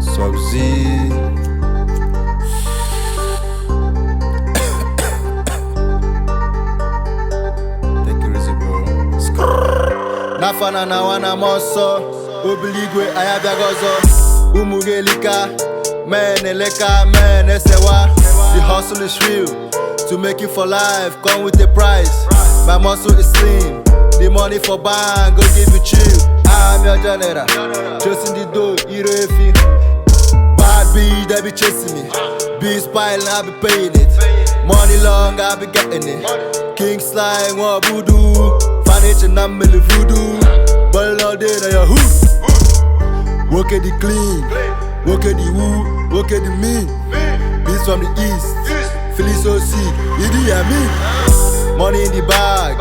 Subziro. Take it easy, bro. Nafana na wana moso Obiligwe ayabiagozo Umugelika Meneleka menesewa. The hustle is real. To make it for life come with a price. My muscle is slim. The money for bank go give you chill. I'm your general. Chasing the dough, hero if bad bitch, they be chasing me. Beast piling, I be paying it. Money long, I be getting it. King slime, what voodoo. Financial number voodoo. Ball all day, now your hoop. Work at the clean, work at the woo, work at the mean. Beast from the east, feeling so sick, you do ya me. Money in the bag,